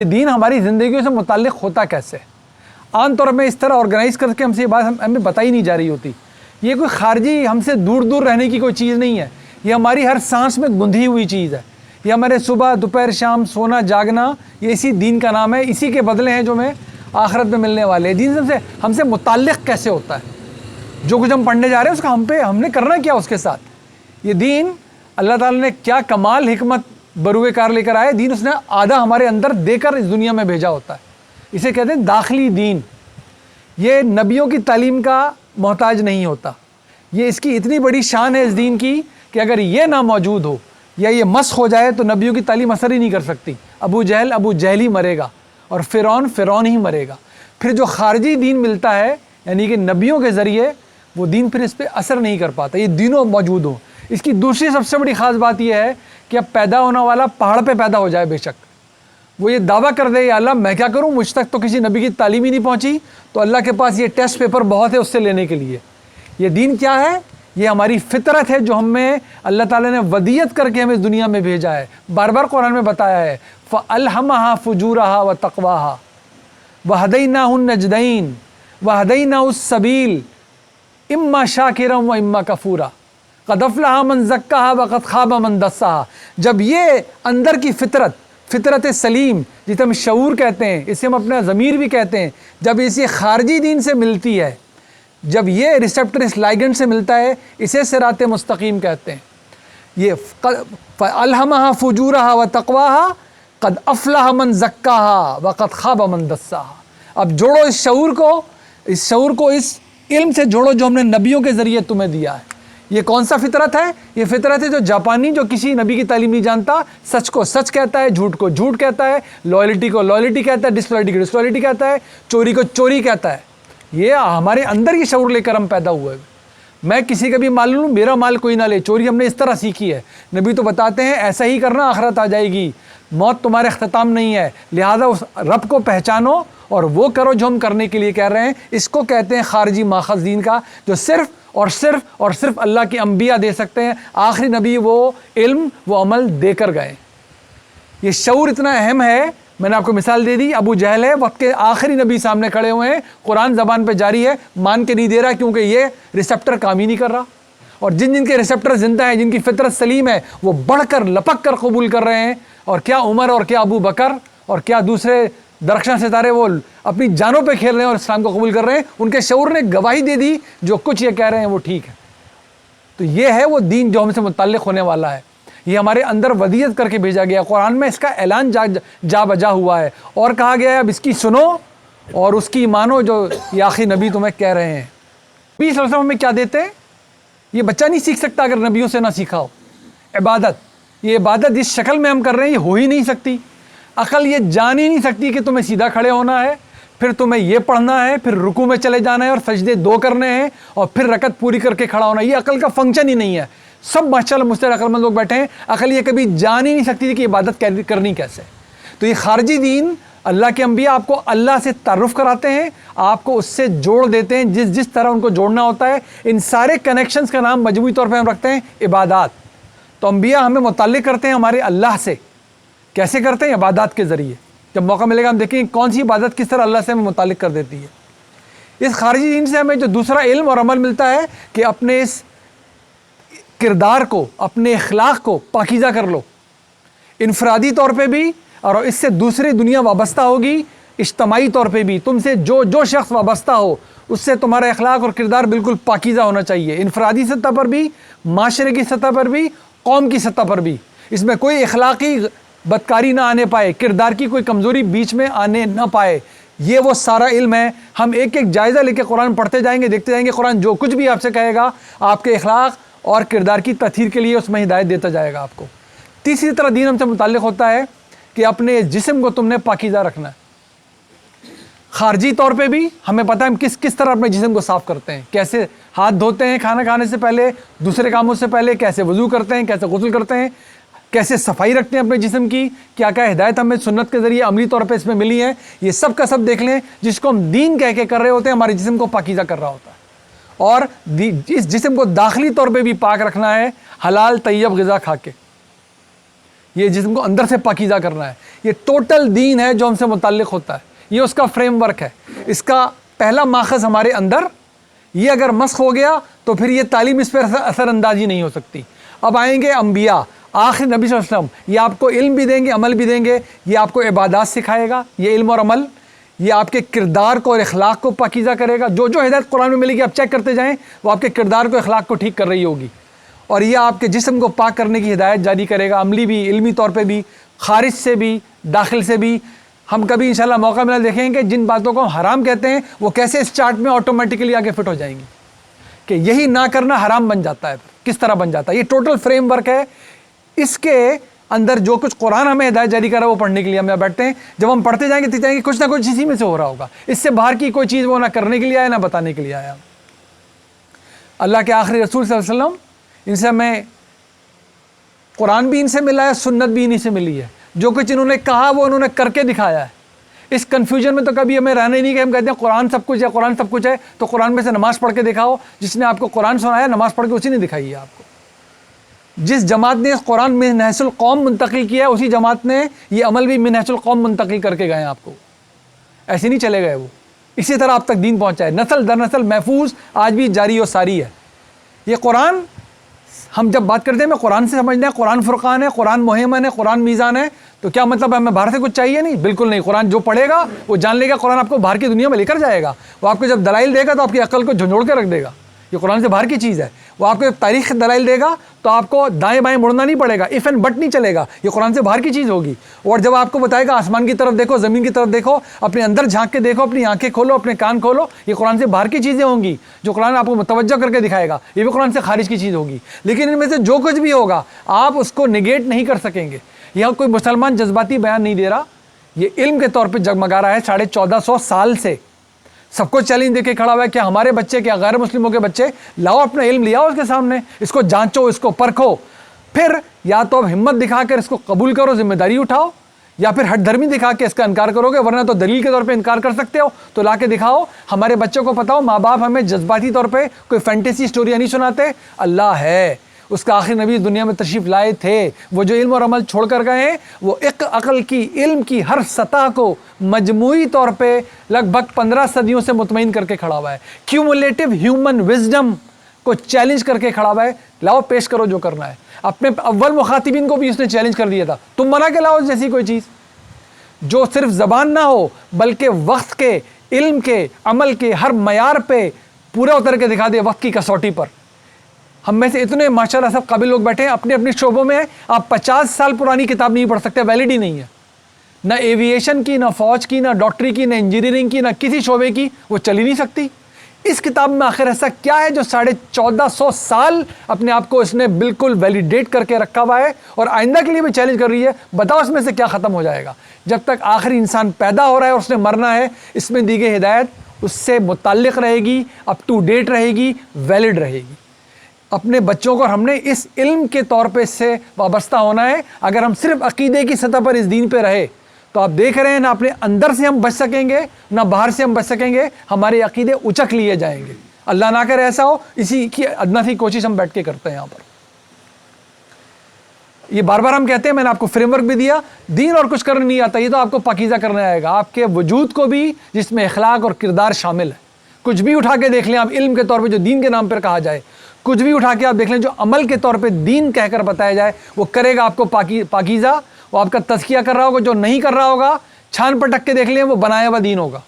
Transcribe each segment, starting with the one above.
دین ہماری زندگیوں سے متعلق ہوتا کیسے؟ عام طور میں اس طرح آرگنائز کر کے ہم سے یہ بات ہمیں بتائی نہیں جا رہی ہوتی. یہ کوئی خارجی ہم سے دور دور رہنے کی کوئی چیز نہیں ہے. یہ ہماری ہر سانس میں گندھی ہوئی چیز ہے. یہ ہمارے صبح دوپہر شام سونا جاگنا یہ اسی دین کا نام ہے. اسی کے بدلے ہیں جو ہمیں آخرت میں ملنے والے ہیں. دین ہم سے متعلق کیسے ہوتا ہے؟ جو کچھ ہم پڑھنے جا رہے ہیں اس کا ہم نے کرنا کیا اس کے ساتھ؟ یہ دین اللہ تعالیٰ نے کیا کمال حکمت بروئے کار لے کر آئے. دین اس نے آدھا ہمارے اندر دے کر اس دنیا میں بھیجا ہوتا ہے. اسے کہتے ہیں داخلی دین. یہ نبیوں کی تعلیم کا محتاج نہیں ہوتا. یہ اس کی اتنی بڑی شان ہے اس دین کی کہ اگر یہ نہ موجود ہو یا یہ مسخ ہو جائے تو نبیوں کی تعلیم اثر ہی نہیں کر سکتی. ابو جہل ہی مرے گا اور فرعون ہی مرے گا. پھر جو خارجی دین ملتا ہے یعنی کہ نبیوں کے ذریعے وہ دین پھر اس پہ اثر نہیں کر پاتا. یہ دینوں موجود ہوں. اس کی دوسری سب سے بڑی خاص بات یہ ہے کہ اب پیدا ہونے والا پہاڑ پہ پیدا ہو جائے بے شک وہ یہ دعویٰ کر دے یا اللہ میں کیا کروں مجھ تک تو کسی نبی کی تعلیم ہی نہیں پہنچی تو اللہ کے پاس یہ ٹیسٹ پیپر بہت ہے اس سے لینے کے لیے. یہ دین کیا ہے؟ یہ ہماری فطرت ہے جو ہمیں اللہ تعالیٰ نے ودیت کر کے ہمیں اس دنیا میں بھیجا ہے. بار بار قرآن میں بتایا ہے فَأَلْهَمَهَا فُجُورَهَا وَتَقْوَاهَا وَهَدَيْنَاهُ النَّجْدَيْنِ وَهَدَيْنَاهُ السَّبِيلَ إِمَّا شَاكِرًا وَإِمَّا كَفُورًا قَدْ أَفْلَحَ مَنْ زَكَّاهَا وَقَدْ خَابَ مَنْ دَسَّاهَا. جب یہ اندر کی فطرت سلیم جسے ہم شعور کہتے ہیں اسے ہم اپنا ضمیر بھی کہتے ہیں جب اسے خارجی دین سے ملتی ہے جب یہ ریسپٹر اس لائگنڈ سے ملتا ہے اسے صراط مستقیم کہتے ہیں. یہ فَأَلْهَمَهَا فُجُورَهَا وَتَقْوَاهَا قَدْ أَفْلَحَ مَنْ زَكَّاهَا وَقَدْ خَابَ مَنْ دَسَّاهَا. اب جوڑو اس شعور کو اس علم سے جوڑو جو ہم نے نبیوں کے ذریعے تمہیں دیا ہے. یہ کون سا فطرت ہے؟ یہ فطرت ہے جو جاپانی جو کسی نبی کی تعلیم نہیں جانتا سچ کو سچ کہتا ہے جھوٹ کو جھوٹ کہتا ہے لائلٹی کو لائلٹی کہتا ہے ڈسلائلٹی کو ڈسلائلٹی کہتا ہے چوری کو چوری کہتا ہے. یہ ہمارے اندر یہ شعور لے کر ہم پیدا ہوئے. میں کسی کا بھی مال لوں میرا مال کوئی نہ لے. چوری ہم نے اس طرح سیکھی ہے. نبی تو بتاتے ہیں ایسا ہی کرنا آخرت آ جائے گی. موت تمہارے اختتام نہیں ہے. لہذا اس رب کو پہچانو اور وہ کرو جو ہم کرنے کے لیے کہہ رہے ہیں. اس کو کہتے ہیں خارجی ماخذ دین کا جو صرف اور صرف اللہ کے انبیاء دے سکتے ہیں. آخری نبی وہ علم وہ عمل دے کر گئے. یہ شعور اتنا اہم ہے. میں نے آپ کو مثال دے دی. ابو جہل ہے وقت کے آخری نبی سامنے کھڑے ہوئے ہیں. قرآن زبان پہ جاری ہے مان کے نہیں دے رہا کیونکہ یہ ریسپٹر کام ہی نہیں کر رہا. اور جن کے ریسپٹر زندہ ہیں جن کی فطرت سلیم ہے وہ بڑھ کر لپک کر قبول کر رہے ہیں. اور کیا عمر اور کیا ابو بکر اور کیا دوسرے درخشاں ستارے وہ اپنی جانوں پہ کھیل رہے ہیں اور اسلام کو قبول کر رہے ہیں. ان کے شعور نے گواہی دے دی جو کچھ یہ کہہ رہے ہیں وہ ٹھیک ہے. تو یہ ہے وہ دین جو ہم سے متعلق ہونے والا ہے. یہ ہمارے اندر ودیت کر کے بھیجا گیا. قرآن میں اس کا اعلان جا بجا ہوا ہے اور کہا گیا ہے اب اس کی سنو اور اس کی مانو جو یہ آخری نبی تمہیں کہہ رہے ہیں. نبی صلی اللہ علیہ وسلم ہمیں کیا دیتے ہیں؟ یہ بچہ نہیں سیکھ سکتا اگر نبیوں سے نہ سیکھا ہو. عبادت. یہ عبادت جس شکل میں ہم کر رہے ہیں یہ ہو ہی نہیں سکتی. عقل یہ جان ہی نہیں سکتی کہ تمہیں سیدھا کھڑے ہونا ہے پھر تمہیں یہ پڑھنا ہے پھر رکوع میں چلے جانا ہے اور سجدے 2 کرنے ہیں اور پھر رکعت پوری کر کے کھڑا ہونا. یہ عقل کا فنکشن ہی نہیں ہے. سب ماشاءاللہ مستعد عقل مند لوگ بیٹھے ہیں. عقل یہ کبھی جان ہی نہیں سکتی تھی کہ عبادت کرنی کیسے. تو یہ خارجی دین اللہ کے انبیاء آپ کو اللہ سے تعارف کراتے ہیں آپ کو اس سے جوڑ دیتے ہیں جس طرح ان کو جوڑنا ہوتا ہے. ان سارے کنیکشنز کا نام مجموعی طور پہ ہم رکھتے ہیں عبادات. تو انبیاء ہمیں متعلق کرتے ہیں ہمارے اللہ سے. کیسے کرتے ہیں؟ عبادات کے ذریعے. جب موقع ملے گا ہم دیکھیں کون سی عبادت کس طرح اللہ سے ہمیں متعلق کر دیتی ہے. اس خارجی دین سے ہمیں جو دوسرا علم اور عمل ملتا ہے کہ اپنے اس کردار کو اپنے اخلاق کو پاکیزہ کر لو. انفرادی طور پہ بھی اور اس سے دوسری دنیا وابستہ ہوگی. اجتماعی طور پہ بھی تم سے جو شخص وابستہ ہو اس سے تمہارا اخلاق اور کردار بالکل پاکیزہ ہونا چاہیے. انفرادی سطح پر بھی معاشرے کی سطح پر بھی قوم کی سطح پر بھی. اس میں کوئی اخلاقی بدکاری نہ آنے پائے کردار کی کوئی کمزوری بیچ میں آنے نہ پائے. یہ وہ سارا علم ہے. ہم ایک جائزہ لے کے قرآن پڑھتے جائیں گے دیکھتے جائیں گے قرآن جو کچھ بھی آپ سے کہے گا آپ کے اخلاق اور کردار کی تطہیر کے لیے اس میں ہدایت دیتا جائے گا آپ کو. تیسری طرح دین ہم سے متعلق ہوتا ہے کہ اپنے جسم کو تم نے پاکیزہ رکھنا ہے. خارجی طور پہ بھی ہمیں پتہ ہے ہم کس طرح اپنے جسم کو صاف کرتے ہیں. کیسے ہاتھ دھوتے ہیں کھانا کھانے سے پہلے دوسرے کاموں سے پہلے. کیسے وضو کرتے ہیں کیسے غسل کرتے ہیں. کیسے صفائی رکھتے ہیں اپنے جسم کی. کیا کیا ہدایت ہمیں سنت کے ذریعے عملی طور پہ اس میں ملی ہے. یہ سب کا سب دیکھ لیں جس کو ہم دین کہہ کے کر رہے ہوتے ہیں ہمارے جسم کو پاکیزہ کر رہا ہوتا ہے. اور اس جسم کو داخلی طور پہ بھی پاک رکھنا ہے حلال طیب غذا کھا کے. یہ جسم کو اندر سے پاکیزہ کرنا ہے. یہ ٹوٹل دین ہے جو ہم سے متعلق ہوتا ہے. یہ اس کا فریم ورک ہے. اس کا پہلا ماخذ ہمارے اندر، یہ اگر مسخ ہو گیا تو پھر یہ تعلیم اس پر اثر اندازی نہیں ہو سکتی. اب آئیں گے انبیاء، آخر نبی صلی اللہ علیہ وسلم، یہ آپ کو علم بھی دیں گے، عمل بھی دیں گے. یہ آپ کو عبادات سکھائے گا، یہ علم اور عمل. یہ آپ کے کردار کو اور اخلاق کو پاکیزہ کرے گا. جو جو ہدایت قرآن میں ملے گی آپ چیک کرتے جائیں، وہ آپ کے کردار کو، اخلاق کو ٹھیک کر رہی ہوگی. اور یہ آپ کے جسم کو پاک کرنے کی ہدایت جاری کرے گا، عملی بھی، علمی طور پہ بھی، خارج سے بھی، داخل سے بھی. ہم کبھی انشاءاللہ موقع ملا دیکھیں گے جن باتوں کو ہم حرام کہتے ہیں وہ کیسے اس چارٹ میں آٹومیٹکلی آگے فٹ ہو جائیں گی کہ یہی نہ کرنا حرام بن جاتا ہے. کس طرح بن جاتا ہے؟ یہ ٹوٹل فریم ورک ہے. اس کے اندر جو کچھ قرآن ہمیں ہدایت جاری کرا ہے وہ پڑھنے کے لیے ہم بیٹھتے ہیں. جب ہم پڑھتے جائیں گے تو جائیں گے کچھ نہ کچھ اسی میں سے ہو رہا ہوگا. اس سے باہر کی کوئی چیز وہ نہ کرنے کے لیے آیا نہ بتانے کے لیے آیا. اللہ کے آخری رسول صلی اللہ علیہ وسلم، ان سے ہمیں قرآن بھی ان سے ملا ہے، سنت بھی انہی سے ملی ہے. جو کچھ انہوں نے کہا وہ انہوں نے کر کے دکھایا ہے. اس کنفیوژن میں تو کبھی ہمیں رہنا ہی نہیں کہ ہم کہتے ہیں قرآن سب کچھ ہے، قرآن سب کچھ ہے. تو قرآن میں سے نماز پڑھ کے دکھاؤ. جس نے آپ کو قرآن سنایا نماز پڑھ کے اسی نے دکھائی ہے آپ کو. جس جماعت نے اس قرآن من نحس القوم منتقل کیا ہے اسی جماعت نے یہ عمل بھی من نحس القوم منتقل کر کے گئے ہیں آپ کو. ایسے نہیں چلے گئے وہ. اسی طرح آپ تک دین پہنچا ہے، نسل در نسل محفوظ آج بھی جاری و ساری ہے. یہ قرآن ہم جب بات کرتے ہیں میں قرآن سے سمجھتے ہیں قرآن فرقان ہے، قرآن مہیمن ہے، قرآن میزان ہے. تو کیا مطلب ہمیں باہر سے کچھ چاہیے؟ نہیں، بالکل نہیں. قرآن جو پڑھے گا وہ جان لے گا. قرآن آپ کو باہر کی دنیا میں لے کر جائے گا. وہ آپ کو جب دلائل دے گا تو آپ کی عقل کو جھنجھوڑ کے رکھ دے گا. یہ قرآن سے باہر کی چیز ہے. وہ آپ کو جب تاریخ دلائل دے گا تو آپ کو دائیں بائیں مڑنا نہیں پڑے گا، اف اینڈ بٹ نہیں چلے گا. یہ قرآن سے باہر کی چیز ہوگی. اور جب آپ کو بتائے گا آسمان کی طرف دیکھو، زمین کی طرف دیکھو، اپنے اندر جھانک کے دیکھو، اپنی آنکھیں کھولو، اپنے کان کھولو، یہ قرآن سے باہر کی چیزیں ہوں گی. جو قرآن آپ کو متوجہ کر کے دکھائے گا یہ بھی قرآن سے خارج کی چیز ہوگی. لیکن ان میں سے جو کچھ بھی ہوگا آپ اس کو نگیٹ نہیں کر سکیں گے. یہاں کوئی مسلمان جذباتی بیان نہیں دے رہا، یہ علم کے طور پہ جگمگا رہا ہے. 1450 سال سے سب کو چیلنج دے کے کھڑا ہوا ہے کہ ہمارے بچے، کیا غیر مسلموں کے بچے، لاؤ اپنا علم لیا اس کے سامنے، اس کو جانچو، اس کو پرکھو. پھر یا تو اب ہمت دکھا کر اس کو قبول کرو، ذمہ داری اٹھاؤ، یا پھر ہٹ دھرمی دکھا کے اس کا انکار کرو گے. ورنہ تو دلیل کے طور پہ انکار کر سکتے ہو تو لا کے دکھاؤ. ہمارے بچوں کو پتہ ہو ماں باپ ہمیں جذباتی طور پہ کوئی فینٹیسی اسٹوریاں نہیں سناتے. اللہ ہے، اس کا آخری نبی دنیا میں تشریف لائے تھے. وہ جو علم اور عمل چھوڑ کر گئے ہیں وہ ایک عقل کی، علم کی ہر سطح کو مجموعی طور پہ لگ بھگ 15 صدیوں سے مطمئن کر کے کھڑا ہوا ہے. کیومولیٹو ہیومن وزڈم کو چیلنج کر کے کھڑا ہوا ہے. لاؤ پیش کرو جو کرنا ہے. اپنے اول مخاطبین کو بھی اس نے چیلنج کر دیا تھا، تم بنا کے لاؤ جیسی کوئی چیز جو صرف زبان نہ ہو بلکہ وقت کے، علم کے، عمل کے ہر معیار پہ پورا اتر کے دکھا دے، وقت کی کسوٹی پر. ہم میں سے اتنے ماشاءاللہ سب قابل لوگ بیٹھے ہیں اپنے اپنے شعبوں میں. آپ 50 سال پرانی کتاب نہیں پڑھ سکتے، ویلڈ ہی نہیں ہے. نہ ایویشن کی، نہ فوج کی، نہ ڈاکٹری کی، نہ انجینئرنگ کی، نہ کسی شعبے کی، وہ چل ہی نہیں سکتی. اس کتاب میں آخر ایسا کیا ہے جو 1450 سال اپنے آپ کو اس نے بالکل ویلیڈیٹ کر کے رکھا ہوا ہے اور آئندہ کے لیے بھی چیلنج کر رہی ہے؟ بتاؤ اس میں سے کیا ختم ہو جائے گا؟ جب تک آخری انسان پیدا ہو رہا ہے اور اس نے مرنا ہے، اس میں دی گئی ہدایت اس سے متعلق رہے گی، اپ ٹو ڈیٹ رہے گی، ویلڈ رہے گی. اپنے بچوں کو ہم نے اس علم کے طور پہ اس سے وابستہ ہونا ہے. اگر ہم صرف عقیدے کی سطح پر اس دین پہ رہے تو آپ دیکھ رہے ہیں نہ اپنے اندر سے ہم بچ سکیں گے نہ باہر سے ہم بچ سکیں گے. ہمارے عقیدے اچک لیے جائیں گے. اللہ نہ کرے ایسا ہو. اسی کی ادنا سی کوشش ہم بیٹھ کے کرتے ہیں یہاں پر. یہ بار بار ہم کہتے ہیں، میں نے آپ کو فریم ورک بھی دیا، دین اور کچھ کرنے نہیں آتا، یہ تو آپ کو پاکیزہ کرنے آئے گا. آپ کے وجود کو بھی جس میں اخلاق اور کردار شامل ہے. کچھ بھی اٹھا کے دیکھ لیں آپ علم کے طور پہ جو دین کے نام پر کہا جائے، کچھ بھی اٹھا کے آپ دیکھ لیں جو عمل کے طور پہ دین کہہ کر بتایا جائے، وہ کرے گا آپ کو پاکیزہ. وہ آپ کا تزکیہ کر رہا ہوگا. جو نہیں کر رہا ہوگا چھان پٹک کے دیکھ لیں وہ بنایا ہوا دین ہوگا.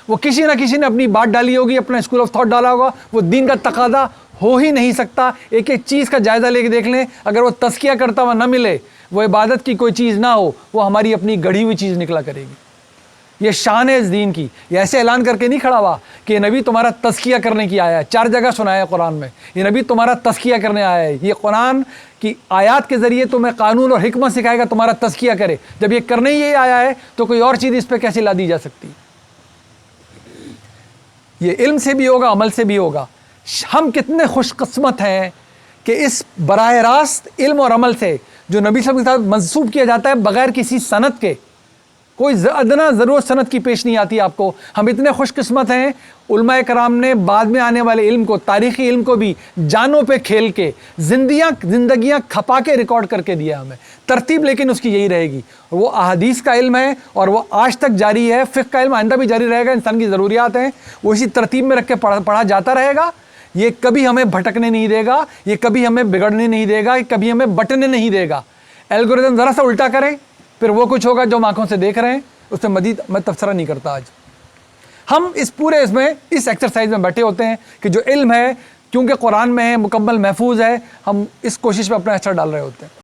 وہ کسی نہ کسی نے اپنی بات ڈالی ہوگی، اپنا اسکول آف تھاٹ ڈالا ہوگا. وہ دین کا تقاضا ہو ہی نہیں سکتا. ایک ایک چیز کا جائزہ لے کے دیکھ لیں، اگر وہ تزکیہ کرتا ہوا نہ ملے، وہ عبادت کی کوئی چیز نہ ہو، وہ ہماری اپنی گڑھی ہوئی چیز نکلا کرے گی. یہ شان ہے اس دین کی. یہ ایسے اعلان کر کے نہیں کھڑا ہوا کہ یہ نبی تمہارا تزکیہ کرنے کی آیا ہے. 4 جگہ سنایا ہے قرآن میں، یہ نبی تمہارا تزکیہ کرنے آیا ہے. یہ قرآن کی آیات کے ذریعے تمہیں قانون اور حکمت سکھائے گا تمہارا تزکیہ کرے. جب یہ کرنے ہی آیا ہے تو کوئی اور چیز اس پہ کیسے لا دی جا سکتی؟ یہ علم سے بھی ہوگا، عمل سے بھی ہوگا. ہم کتنے خوش قسمت ہیں کہ اس براہ راست علم اور عمل سے جو نبی صلی اللہ علیہ وسلم کے ساتھ منسوب کیا جاتا ہے بغیر کسی سند کے، کوئی ادنا ضرورت سند کی پیش نہیں آتی آپ کو. ہم اتنے خوش قسمت ہیں, علماء کرام نے بعد میں آنے والے علم کو, تاریخی علم کو بھی جانوں پہ کھیل کے زندگیاں کھپا کے ریکارڈ کر کے دیا ہمیں. ترتیب لیکن اس کی یہی رہے گی, وہ احادیث کا علم ہے اور وہ آج تک جاری ہے. فقہ کا علم آئندہ بھی جاری رہے گا, انسان کی ضروریات ہیں, وہ اسی ترتیب میں رکھ کے پڑھا جاتا رہے گا. یہ کبھی ہمیں بھٹکنے نہیں دے گا, یہ کبھی ہمیں بگڑنے نہیں دے گا, یہ کبھی ہمیں بٹنے نہیں دے گا. الگوریتم ذرا سا الٹا کریں پھر وہ کچھ ہوگا جو ہم آنکھوں سے دیکھ رہے ہیں, اس میں مزید میں تبصرہ نہیں کرتا. آج ہم اس پورے اس ایکسرسائز میں بیٹھے ہوتے ہیں کہ جو علم ہے کیونکہ قرآن میں ہے, مکمل محفوظ ہے, ہم اس کوشش میں اپنا اثر ڈال رہے ہوتے ہیں.